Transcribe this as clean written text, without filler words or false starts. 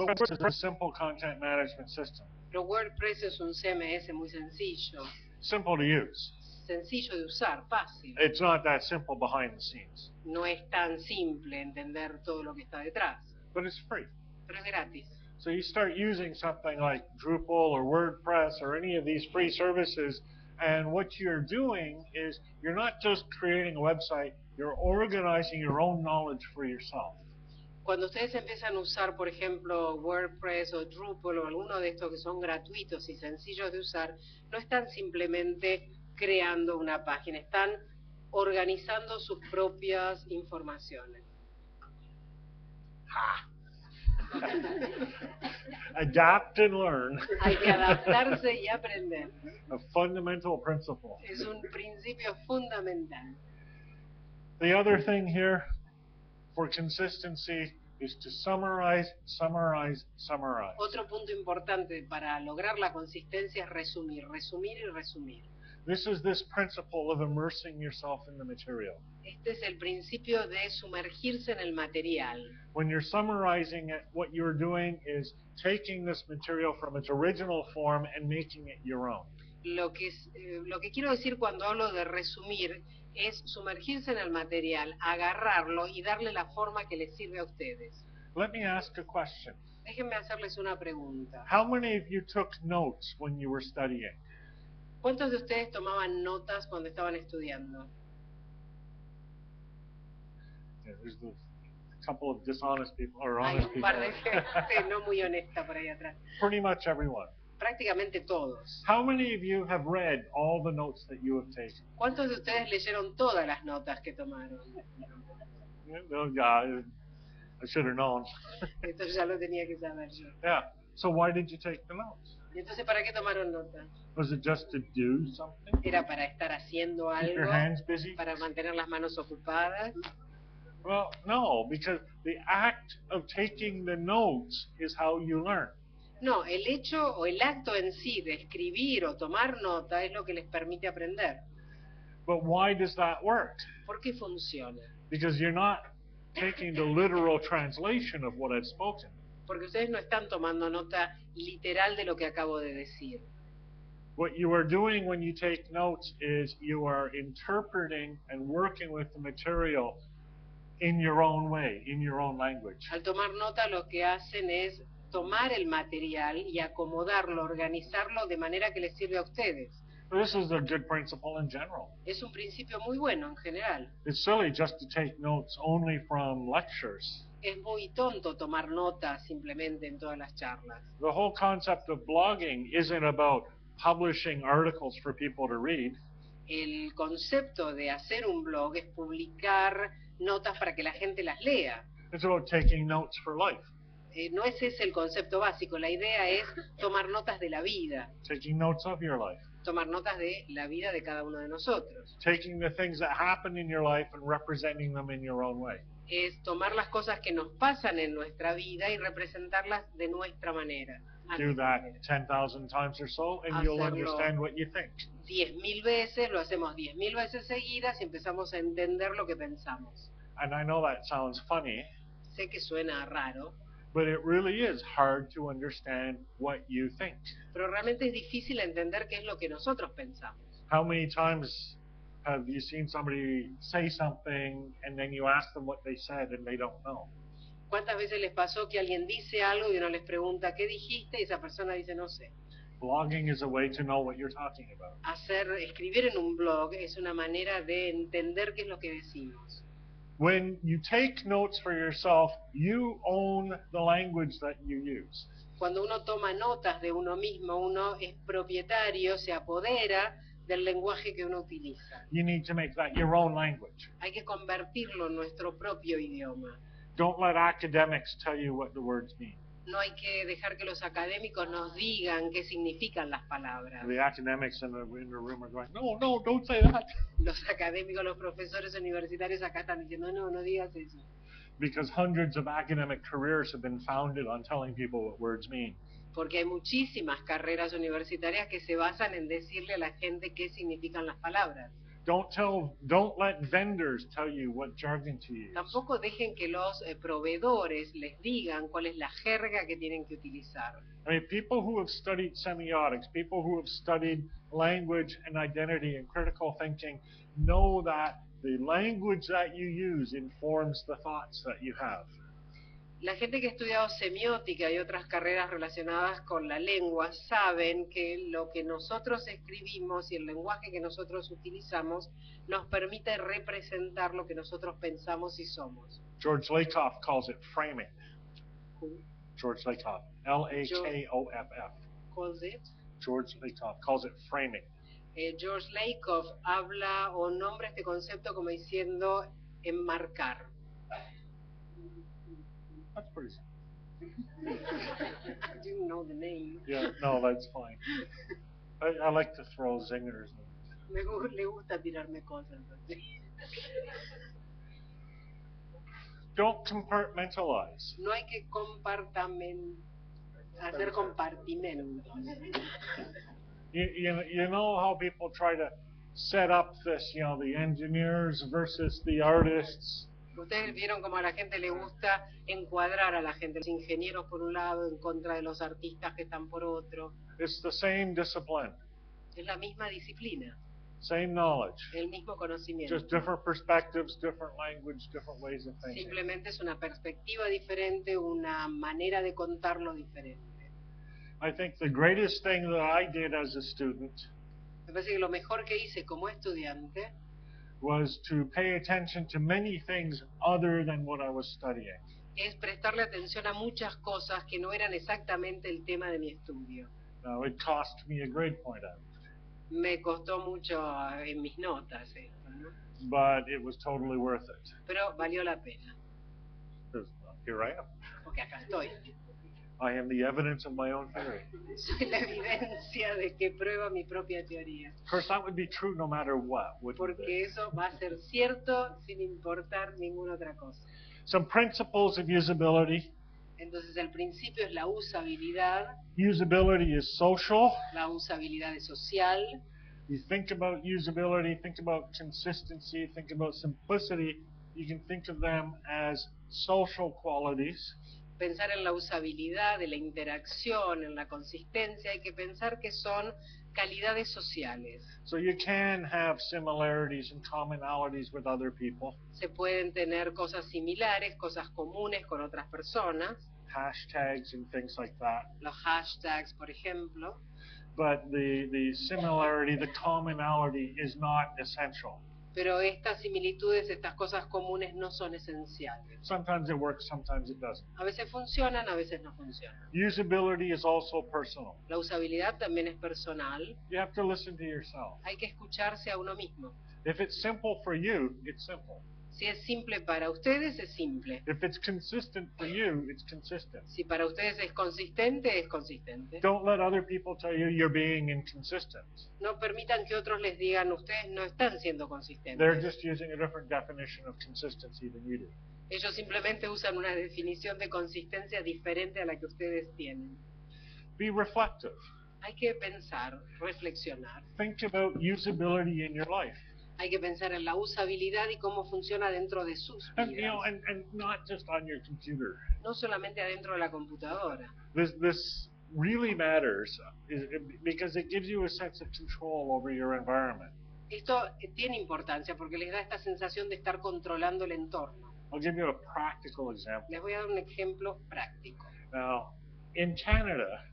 But WordPress is a simple content management system. Pero WordPress es un CMS muy sencillo, Simple to use. sencillo de usar, fácil. It's not that simple behind the scenes. No es tan simple entender todo lo que está detrás, But it's free. pero es gratis. So you start using something like Drupal or WordPress or any of these free services, and what you're doing is you're not just creating a website, you're organizing your own knowledge for yourself. Cuando ustedes empiezan a usar, por ejemplo, WordPress o Drupal o alguno de estos que son gratuitos y sencillos de usar, no están simplemente creando una página, están organizando sus propias informaciones. Adapt and learn. Hay que adaptarse y aprender. A fundamental principle. Es un principio fundamental. The other thing here for consistency is to summarize, summarize, summarize. Otro punto importante para lograr la consistencia es resumir, resumir y resumir. This is this principle of immersing yourself in the material. Este es el principio de sumergirse en el material. When you're summarizing it, what you're doing is taking this material from its original form and making it your own. Lo que quiero decir cuando hablo de resumir es sumergirse en el material, agarrarlo y darle la forma que les sirve a ustedes. Let me ask a question. Déjenme hacerles una pregunta. How many of you took notes when you were studying? ¿Cuántos de ustedes tomaban notas cuando estaban estudiando? Yeah, there's a couple of dishonest people or Hay honest un people. par de gente no muy honesta por ahí atrás. Pretty much everyone. Prácticamente todos. How many of you have read all the notes that you have taken? ¿Cuántos de ustedes leyeron todas las notas que tomaron? Yeah, I should have known. Esto ya lo tenía que saber yo. Yeah. So why did you take the notes? ¿Y entonces para qué tomaron notas? Was it just to do something? ¿Era para estar haciendo Keep your algo? hands busy? ¿Para mantener las manos ocupadas? Well, no, because the act of taking the notes is how you learn. No, el hecho o el acto en sí de escribir o tomar nota es lo que les permite aprender. But why does that work? ¿Por qué funciona? Because you're not taking the literal translation of what I've spoken. Porque ustedes no están tomando nota literal de lo que acabo de decir. What you are doing when you take notes is you are interpreting and working with the material in your own way, in your own language. Al tomar nota lo que hacen es tomar el material y acomodarlo, organizarlo de manera que les sirve a ustedes. This is a good principle in general. Es un principio muy bueno en general. It's silly just to take notes only from lectures. Es muy tonto tomar notas simplemente en todas las charlas. The whole concept of blogging isn't about publishing articles for people to read. El concepto de hacer un blog es publicar notas para que la gente las lea. It's about taking notes for life, No ese es el concepto básico. La idea es tomar notas de la vida, taking notes of your life, tomar notas de la vida de cada uno de nosotros. taking the things that happen in your life and representing them in your own way. Es tomar las cosas que nos pasan en nuestra vida y representarlas de nuestra manera. Do that 10,000 times or so, and you'll Hacerlo understand what you think. 10.000 veces, lo hacemos 10.000 veces seguidas y empezamos a entender lo que pensamos. And I know that sounds funny, Sé que suena raro, but it really is hard to understand what you think. pero realmente es difícil entender qué es lo que nosotros pensamos. How many times have you seen somebody say something and then you ask them what they said and they don't know? ¿Cuántas veces les pasó que alguien dice algo y uno les pregunta qué dijiste y esa persona dice no sé? Blogging is a way to know what you're talking about. Escribir en un blog es una manera de entender qué es lo que decimos. When you take notes for yourself, you own the language that you use. Cuando uno toma notas de uno mismo, uno es propietario, se apodera del lenguaje que uno utiliza. You need to make that your own language. Hay que convertirlo en nuestro propio idioma. Don't let academics tell you what the words mean. No hay que dejar que los académicos nos digan qué significan las palabras. The academics in the room are going, no, don't say that. Los académicos, los profesores universitarios acá están diciendo, no digas eso. Because hundreds of academic careers have been founded on telling people what words mean. Porque hay muchísimas carreras universitarias que se basan en decirle a la gente qué significan las palabras. Don't let vendors tell you what jargon to use. Tampoco dejen que los proveedores les digan cuál es la jerga que tienen que utilizar. I mean, people who have studied semiotics, people who have studied language and identity and critical thinking, know that the language that you use informs the thoughts that you have. La gente que ha estudiado semiótica y otras carreras relacionadas con la lengua saben que lo que nosotros escribimos y el lenguaje que nosotros utilizamos nos permite representar lo que nosotros pensamos y somos. George Lakoff calls it framing. George Lakoff, L-A-K-O-F-F. Calls it? George Lakoff calls it framing. George Lakoff habla o nombra este concepto como diciendo enmarcar. That's pretty simple. I didn't know the name. Yeah, no, that's fine. I like to throw zingers. Le gusta tirarme cosas así. Don't compartmentalize. No hay que hacer compartimentos. You know how people try to set up this, the engineers versus the artists. Ustedes vieron cómo a la gente le gusta encuadrar a la gente, los ingenieros por un lado en contra de los artistas que están por otro. It's the same discipline, Es la misma disciplina, same knowledge, el mismo conocimiento. just different perspectives, different language, different ways of thinking. Simplemente es una perspectiva diferente, una manera de contarlo diferente. I think the greatest thing that I did as a student Me parece que lo mejor que hice como estudiante was to pay attention to many things other than what I was studying. es prestarle atención a muchas cosas que no eran exactamente el tema de mi estudio. Now, it cost me a grade point out, Me costó mucho en mis notas esto, ¿no? but it was totally worth it. Pero valió la pena, 'Cause here I am. porque acá estoy. I am the evidence of my own theory. Soy la evidencia de que prueba mi propia teoría. Of course, that would be true no matter what. Wouldn't Porque it? eso va a ser cierto sin importar ninguna otra cosa. Some principles of usability. Entonces el principio es la usabilidad. Usability is social. La usabilidad es social. You think about usability, think about consistency, think about simplicity. You can think of them as social qualities. Pensar en la usabilidad, de la interacción, en la consistencia, hay que pensar que son calidades sociales. So you can have similarities and commonalities with other people. Se pueden tener cosas similares, cosas comunes con otras personas, Hashtags and things like that. los hashtags, por ejemplo, But the similarity, the commonality is not essential. pero estas similitudes, estas cosas comunes no son esenciales. Sometimes it works, sometimes it doesn't. A veces funcionan, a veces no funcionan. Usability is also personal. La usabilidad también es personal, You have to listen to yourself. hay que escucharse a uno mismo. If it's simple for you, it's simple. Si es simple para ustedes, es simple. If it's consistent for you, it's consistent. Si para ustedes es consistente, es consistente. Don't let other people tell you you're being inconsistent. No permitan que otros les digan, ustedes no están siendo They're consistentes. just using a different definition of consistency than you do. Ellos simplemente usan una definición de consistencia diferente a la que ustedes tienen. Be reflective. Hay que pensar, reflexionar. Think about usability in your life. Hay que pensar en la usabilidad y cómo funciona dentro de sus And, vidas. and not just on your computer. No solamente adentro de la computadora. This really matters because it gives you a sense of control over your environment. Esto tiene importancia porque les da esta sensación de estar controlando el entorno. I'll give you a practical example. Les voy a dar un ejemplo práctico. Now, in Canada,